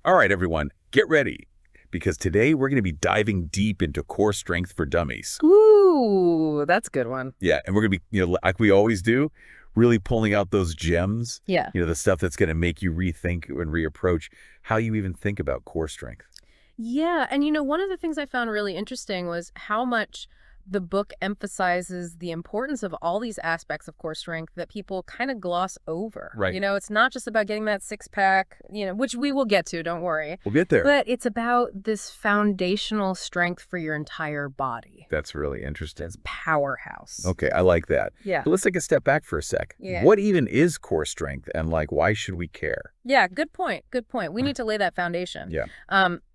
All right, everyone, get ready, because today we're going to be diving deep into core strength for dummies. Ooh, that's a good one. Yeah, and we're going to be, like we always do, really pulling out those gems, Yeah. the stuff that's going to make you rethink and reapproach how you even think about core strength. Yeah, and one of the things I found really interesting was how much the book emphasizes the importance of all these aspects of core strength that people kind of gloss over. Right. It's not just about getting that six pack, which we will get to, don't worry. We'll get there. But it's about this foundational strength for your entire body. That's really interesting. This powerhouse. Okay, I like that. Yeah. But let's take a step back for a sec. Yeah. What even is core strength, and why should we care? Yeah, good point. Good point. We need to lay that foundation. Yeah.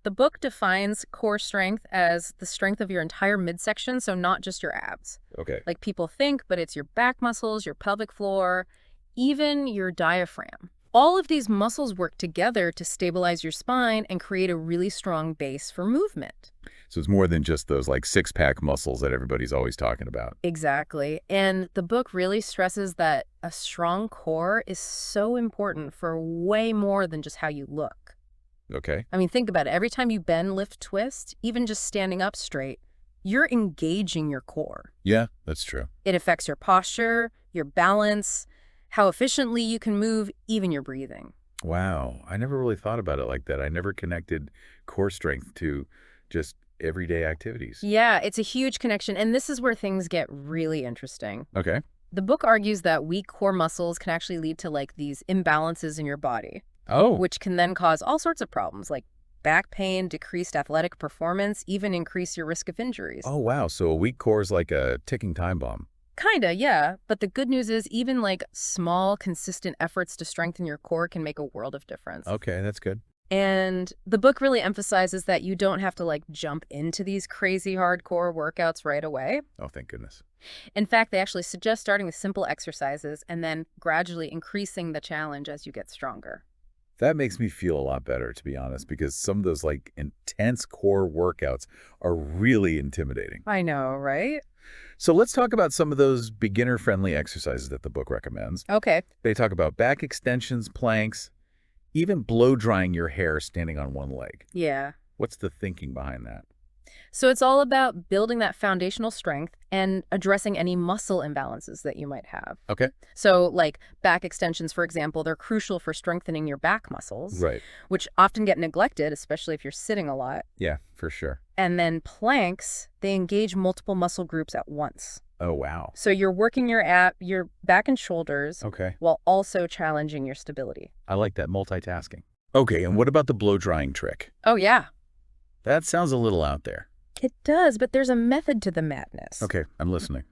The book defines core strength as the strength of your entire midsection, so not just your abs. Okay. Like people think, but it's your back muscles, your pelvic floor, even your diaphragm. All of these muscles work together to stabilize your spine and create a really strong base for movement. So it's more than just those six-pack muscles that everybody's always talking about. Exactly. And the book really stresses that a strong core is so important for way more than just how you look. Okay. I mean, think about it. Every time you bend, lift, twist, even just standing up straight, you're engaging your core. Yeah, that's true. It affects your posture, your balance, how efficiently you can move, even your breathing. Wow. I never really thought about it like that. I never connected core strength to just everyday activities. Yeah, it's a huge connection, and this is where things get really interesting. Okay. The book argues that weak core muscles can actually lead to these imbalances in your body. Oh. Which can then cause all sorts of problems like back pain, decreased athletic performance, even increase your risk of injuries. Oh, wow. So a weak core is like a ticking time bomb. Kinda, yeah. But the good news is even small, consistent efforts to strengthen your core can make a world of difference. Okay, that's good. And the book really emphasizes that you don't have to jump into these crazy hardcore workouts right away. Oh, thank goodness. In fact, they actually suggest starting with simple exercises and then gradually increasing the challenge as you get stronger. That makes me feel a lot better, to be honest, because some of those intense core workouts are really intimidating. I know, right? So let's talk about some of those beginner-friendly exercises that the book recommends. Okay. They talk about back extensions, planks, even blow drying your hair standing on one leg. Yeah. What's the thinking behind that? So it's all about building that foundational strength and addressing any muscle imbalances that you might have. Okay. So back extensions, for example, they're crucial for strengthening your back muscles, Right. which often get neglected, especially if you're sitting a lot. Yeah, for sure. And then planks, they engage multiple muscle groups at once. Oh, wow. So you're working your back and shoulders Okay. while also challenging your stability. I like that multitasking. Okay, and what about the blow drying trick? Oh, yeah. That sounds a little out there. It does, but there's a method to the madness. Okay, I'm listening.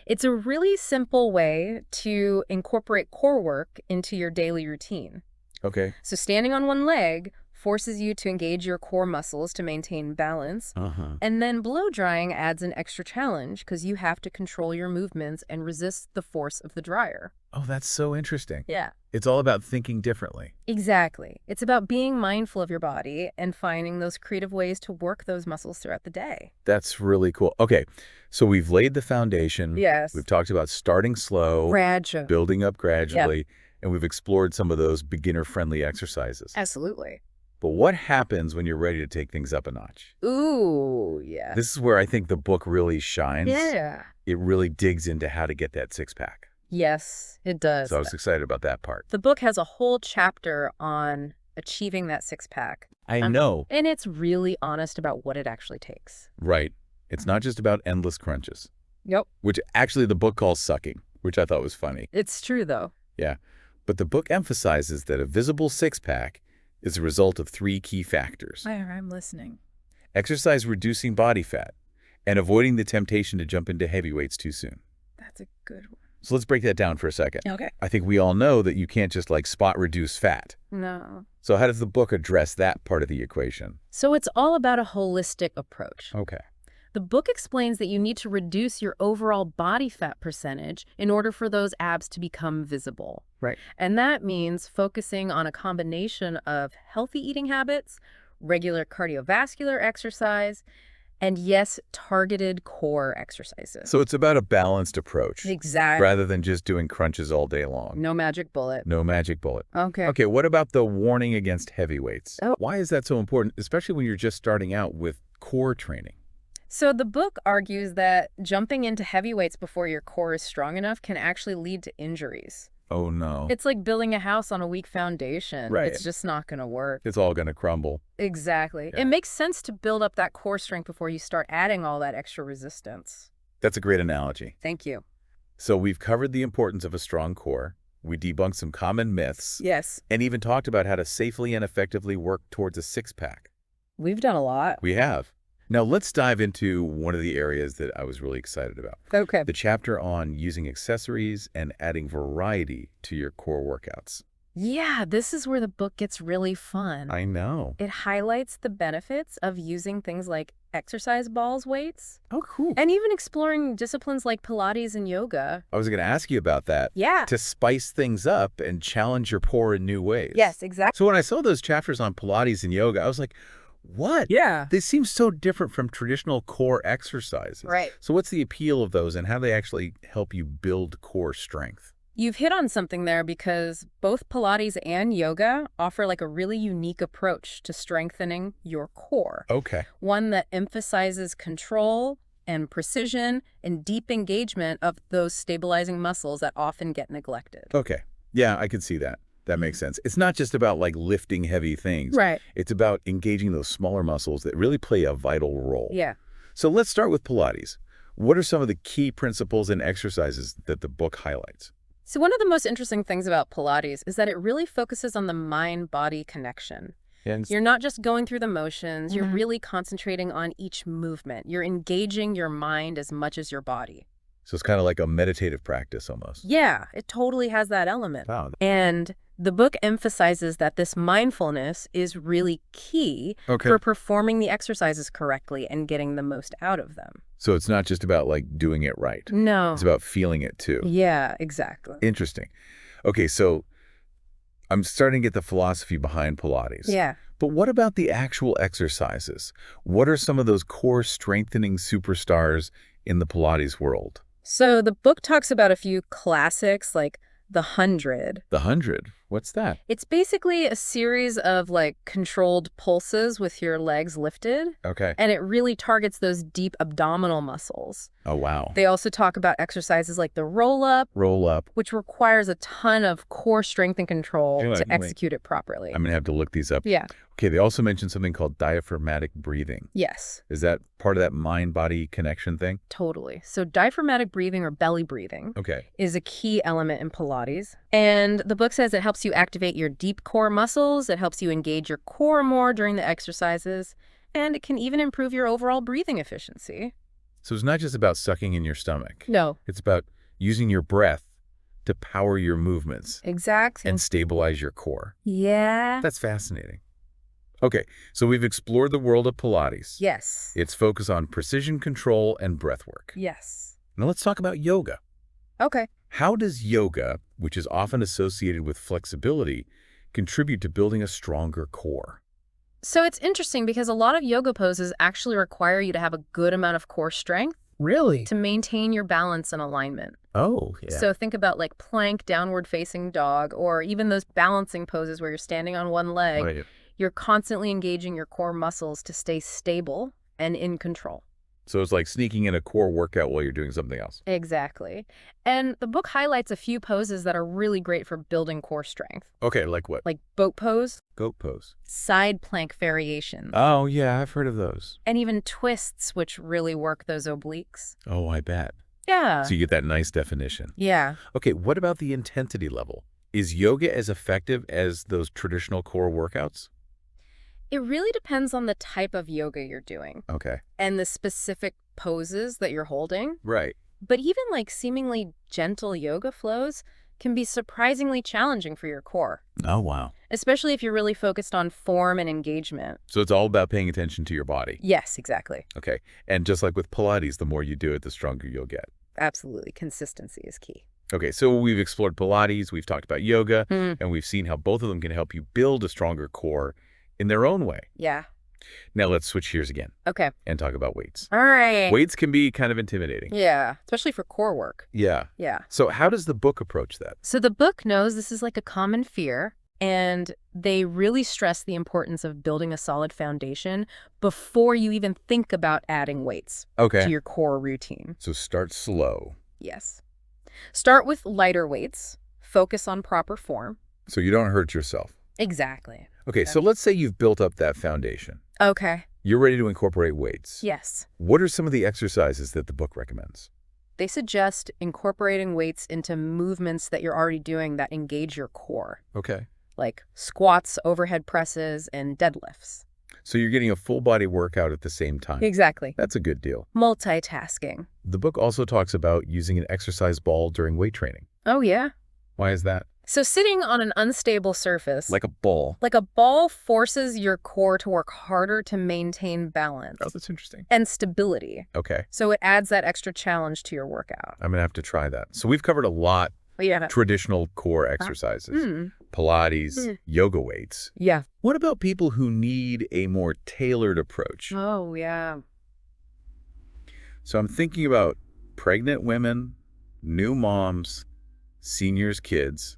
It's a really simple way to incorporate core work into your daily routine. Okay. So standing on one leg forces you to engage your core muscles to maintain balance. Uh-huh. And then blow drying adds an extra challenge because you have to control your movements and resist the force of the dryer. Oh, that's so interesting. Yeah. It's all about thinking differently. Exactly. It's about being mindful of your body and finding those creative ways to work those muscles throughout the day. That's really cool. Okay, so we've laid the foundation. Yes. We've talked about starting slow, Gradual. building up gradually, and we've explored some of those beginner-friendly exercises. Absolutely. But what happens when you're ready to take things up a notch? Ooh, yeah. This is where I think the book really shines. Yeah. It really digs into how to get that six-pack. Yes, it does. So I was excited about that part. The book has a whole chapter on achieving that six-pack. I know. And it's really honest about what it actually takes. Right. It's not just about endless crunches, Yep. which actually the book calls sucking, which I thought was funny. It's true, though. Yeah. But the book emphasizes that a visible six-pack is a result of three key factors. I'm listening. Exercise reducing body fat and avoiding the temptation to jump into heavy weights too soon. That's a good one. So let's break that down for a second. Okay. I think we all know that you can't just spot reduce fat. No. So how does the book address that part of the equation? So it's all about a holistic approach. Okay. The book explains that you need to reduce your overall body fat percentage in order for those abs to become visible. Right. And that means focusing on a combination of healthy eating habits, regular cardiovascular exercise, And yes, targeted core exercises. So it's about a balanced approach Exactly. rather than just doing crunches all day long. No magic bullet. No magic bullet. Okay. Okay, what about the warning against heavy weights? Oh. Why is that so important, especially when you're just starting out with core training? So the book argues that jumping into heavy weights before your core is strong enough can actually lead to injuries. Oh, no. It's like building a house on a weak foundation. Right. It's just not going to work. It's all going to crumble. Exactly. Yeah. It makes sense to build up that core strength before you start adding all that extra resistance. That's a great analogy. Thank you. So we've covered the importance of a strong core. We debunked some common myths. Yes. And even talked about how to safely and effectively work towards a six-pack. We've done a lot. We have. Now let's dive into one of the areas that I was really excited about. Okay. The chapter on using accessories and adding variety to your core workouts. Yeah, this is where the book gets really fun. I know. It highlights the benefits of using things like exercise balls weights, Oh, cool. and even exploring disciplines like Pilates and yoga. I was going to ask you about that. Yeah. To spice things up and challenge your core in new ways. Yes, exactly. So when I saw those chapters on Pilates and yoga, I was like, what? Yeah. They seem so different from traditional core exercises. Right. So what's the appeal of those and how do they actually help you build core strength? You've hit on something there because both Pilates and yoga offer like a really unique approach to strengthening your core. Okay. One that emphasizes control and precision and deep engagement of those stabilizing muscles that often get neglected. Okay. Yeah, I can see that. That makes sense. It's not just about like lifting heavy things. Right. It's about engaging those smaller muscles that really play a vital role. Yeah. So let's start with Pilates. What are some of the key principles and exercises that the book highlights? So one of the most interesting things about Pilates is that it really focuses on the mind-body connection. And You're not just going through the motions, you're really concentrating on each movement. You're engaging your mind as much as your body. so it's kind of like a meditative practice almost. Yeah, it totally has that element. Wow. And the book emphasizes that this mindfulness is really key Okay. for performing the exercises correctly and getting the most out of them. So it's not just about like doing it right. No. It's about feeling it too. Yeah, exactly. Interesting. Okay, so I'm starting to get the philosophy behind Pilates. Yeah. But what about the actual exercises? What are some of those core strengthening superstars in the Pilates world? So the book talks about a few classics like the 100. The 100. What's that? It's basically a series of like controlled pulses with your legs lifted, Okay. and it really targets those deep abdominal muscles. Oh, wow. They also talk about exercises like the roll-up, Roll up. which requires a ton of core strength and control Hang on, to wait. execute it properly. I'm going to have to look these up. Yeah. Okay, they also mentioned something called diaphragmatic breathing. Yes, Is that part of that mind-body connection thing? totally. So diaphragmatic breathing or belly breathing Okay. is a key element in Pilates. And the book says it helps you activate your deep core muscles, it helps you engage your core more during the exercises, and it can even improve your overall breathing efficiency. So it's not just about sucking in your stomach. No. It's about using your breath to power your movements Exactly. and stabilize your core. Yeah. That's fascinating. Okay, so we've explored the world of Pilates. Yes. Its focus on precision control and breath work. Yes. Now let's talk about yoga. Okay. How does yoga, which is often associated with flexibility, contribute to building a stronger core? So it's interesting because a lot of yoga poses actually require you to have a good amount of core strength Really? to maintain your balance and alignment. Oh, yeah. So think about like plank, downward facing dog, or even those balancing poses where you're standing on one leg. Right. You're constantly engaging your core muscles to stay stable and in control. So it's like sneaking in a core workout while you're doing something else. Exactly. And the book highlights a few poses that are really great for building core strength, Okay, like what? like boat pose, Goat pose. side plank variations, Oh, yeah, I've heard of those. and even twists, which really work those obliques. Oh, I bet. Yeah. So you get that nice definition. Yeah. Okay, what about the intensity level? Is yoga as effective as those traditional core workouts? It really depends on the type of yoga you're doing Okay. and the specific poses that you're holding. Right. But even like seemingly gentle yoga flows can be surprisingly challenging for your core, Oh, wow. especially if you're really focused on form and engagement. So it's all about paying attention to your body. Yes, exactly. Okay. And just like with Pilates, the more you do it, the stronger you'll get. Absolutely. Consistency is key. Okay, so we've explored Pilates, we've talked about yoga, Mm. and we've seen how both of them can help you build a stronger core in their own way. Yeah. Now let's switch gears again Okay. and talk about weights. All right. Weights can be kind of intimidating. Yeah, especially for core work. Yeah. Yeah. So how does the book approach that? So the book knows this is like a common fear, and they really stress the importance of building a solid foundation before you even think about adding weights Okay. to your core routine. So start slow. Yes. Start with lighter weights. Focus on proper form. So you don't hurt yourself. Exactly. Okay, so let's say you've built up that foundation. Okay. You're ready to incorporate weights. Yes. What are some of the exercises that the book recommends? They suggest incorporating weights into movements that you're already doing that engage your core, Okay. like squats, overhead presses, and deadlifts. So you're getting a full body workout at the same time. Exactly. That's a good deal. Multitasking. The book also talks about using an exercise ball during weight training. Oh, yeah. Why is that? So sitting on an unstable surface, Like a ball. like a ball, forces your core to work harder to maintain balance Oh, that's interesting. and stability. Okay. So it adds that extra challenge to your workout. I'm going to have to try that. So we've covered a lot Yeah. traditional core exercises. Pilates, yoga weights. Yeah. What about people who need a more tailored approach? Oh, yeah. So I'm thinking about pregnant women, new moms, seniors, kids.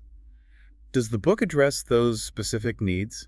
Does the book address those specific needs?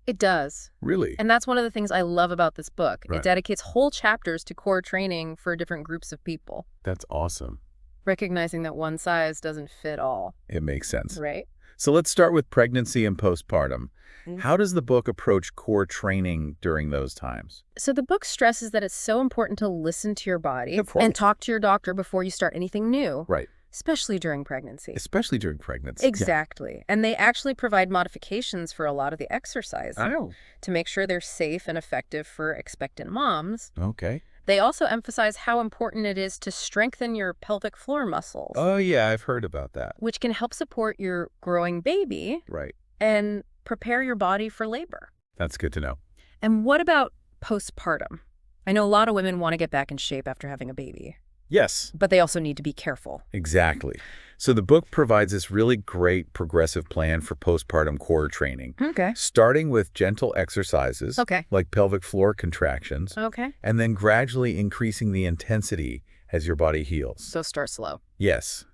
It does. Really? And that's one of the things I love about this book. Right. It dedicates whole chapters to core training for different groups of people, That's awesome. recognizing that one size doesn't fit all, It makes sense. right? So let's start with pregnancy and postpartum. Mhm. How does the book approach core training during those times? So the book stresses that it's so important to listen to your body Of course. and talk to your doctor before you start anything new, Right. especially during pregnancy. Especially during pregnancy. Exactly. And they actually provide modifications for a lot of the exercises Oh. to make sure they're safe and effective for expectant moms. Okay. They also emphasize how important it is to strengthen your pelvic floor muscles, Oh, yeah, I've heard about that. which can help support your growing baby Right. and prepare your body for labor. That's good to know. And what about postpartum? I know a lot of women want to get back in shape after having a baby, Yes, but they also need to be careful. exactly. So the book provides this really great progressive plan for postpartum core training, Okay. starting with gentle exercises Okay. like pelvic floor contractions, Okay. and then gradually increasing the intensity as your body heals. So start slow. Yes,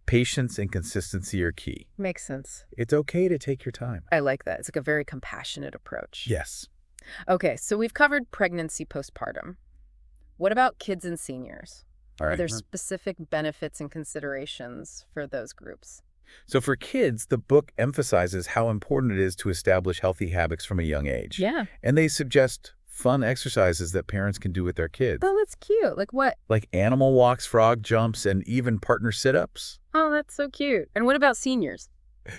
patience and consistency are key. Makes sense. It's okay to take your time. I like that. It's like a very compassionate approach. Yes. Okay, so we've covered pregnancy, postpartum. What about kids and seniors? All Are right. there specific benefits and considerations for those groups? So for kids, the book emphasizes how important it is to establish healthy habits from a young age. Yeah. And they suggest fun exercises that parents can do with their kids, Oh, that's cute. Like what? like animal walks, frog jumps, and even partner sit-ups. Oh, that's so cute. And what about seniors?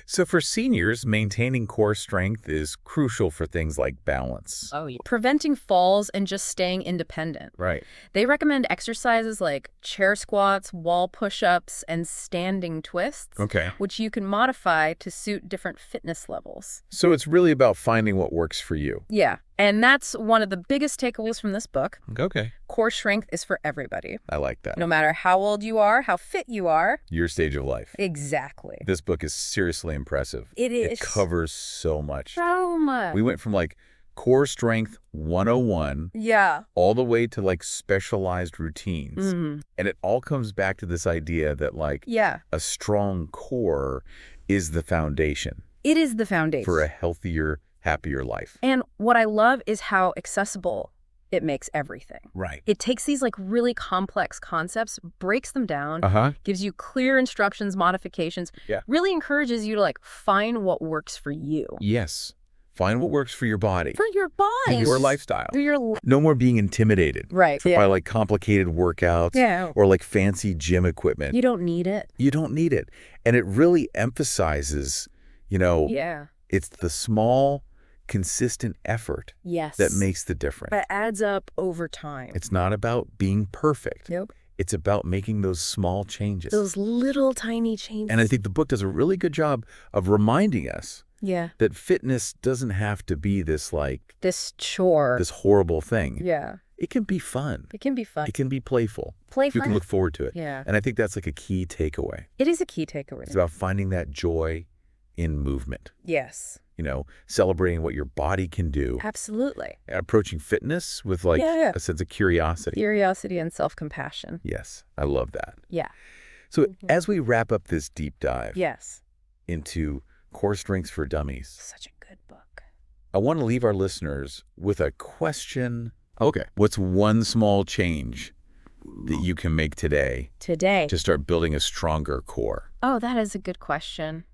So for seniors, maintaining core strength is crucial for things like balance. Oh, yeah. Preventing falls and just staying independent. Right. They recommend exercises like chair squats, wall push-ups, and standing twists, Okay. which you can modify to suit different fitness levels. So it's really about finding what works for you. Yeah, and that's one of the biggest takeaways from this book. Okay. Core strength is for everybody. I like that. No matter how old you are, how fit you are. Your stage of life. Exactly. This book is seriously impressive. It is. It covers so much. So much. We went from like core strength 101 Yeah. all the way to like specialized routines. Mhm. And it all comes back to this idea that like Yeah. a strong core is the foundation It is the foundation. for a healthier, happier life. And what I love is how accessible it makes everything. Right. It takes these like really complex concepts, breaks them down, Uh-huh. gives you clear instructions, modifications, Yeah. really encourages you to like find what works for you. Yes. Find what works for your body. For your body. and your lifestyle. For your No more being intimidated Right. by like complicated workouts Yeah. or like fancy gym equipment. You don't need it. You don't need it. And it really emphasizes, Yeah. it's the small, consistent effort Yes. that makes the difference. That adds up over time. It's not about being perfect. Nope. It's about making those small changes. Those little tiny changes. And I think the book does a really good job of reminding us Yeah. that fitness doesn't have to be this like This chore. this horrible thing. Yeah. It can be fun. It can be fun. It can be playful. Playful. You can look forward to it. Yeah. And I think that's like a key takeaway. It is a key takeaway. It's about finding that joy in movement. Yes. celebrating what your body can do, Absolutely. approaching fitness with like Yeah. a sense of curiosity. Curiosity and self-compassion. Yes, I love that. Yeah. So as we wrap up this deep dive Yes. into Core Strengths for Dummies, Such a good book. I want to leave our listeners with a question. Okay. What's one small change that you can make today to start building a stronger core? Oh, that is a good question.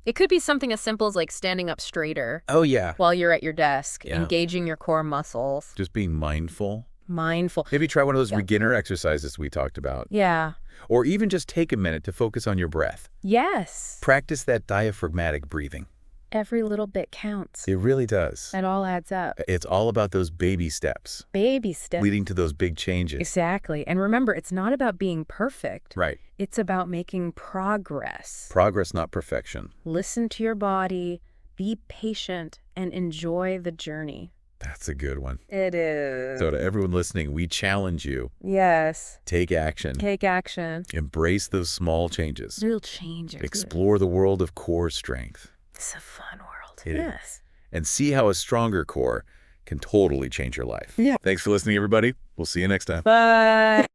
It could be something as simple as like standing up straighter Oh, yeah. while you're at your desk, Yeah. engaging your core muscles, Just being mindful. mindful. Maybe try one of those Yeah. beginner exercises we talked about. Yeah. Or even just take a minute to focus on your breath. Yes. Practice that diaphragmatic breathing. Every little bit counts. It really does. It all adds up. It's all about those baby steps Baby steps. leading to those big changes. Exactly. And remember, it's not about being perfect. Right. It's about making progress. Progress, not perfection. Listen to your body, be patient, and enjoy the journey. That's a good one. It is. So to everyone listening, we challenge you. Yes. Take action. Take action. Embrace those small changes. Real changes. Explore the world of core strength. It's a fun world. It is. Yes. And see how a stronger core can totally change your life. Yeah. Thanks for listening, everybody. We'll see you next time. Bye.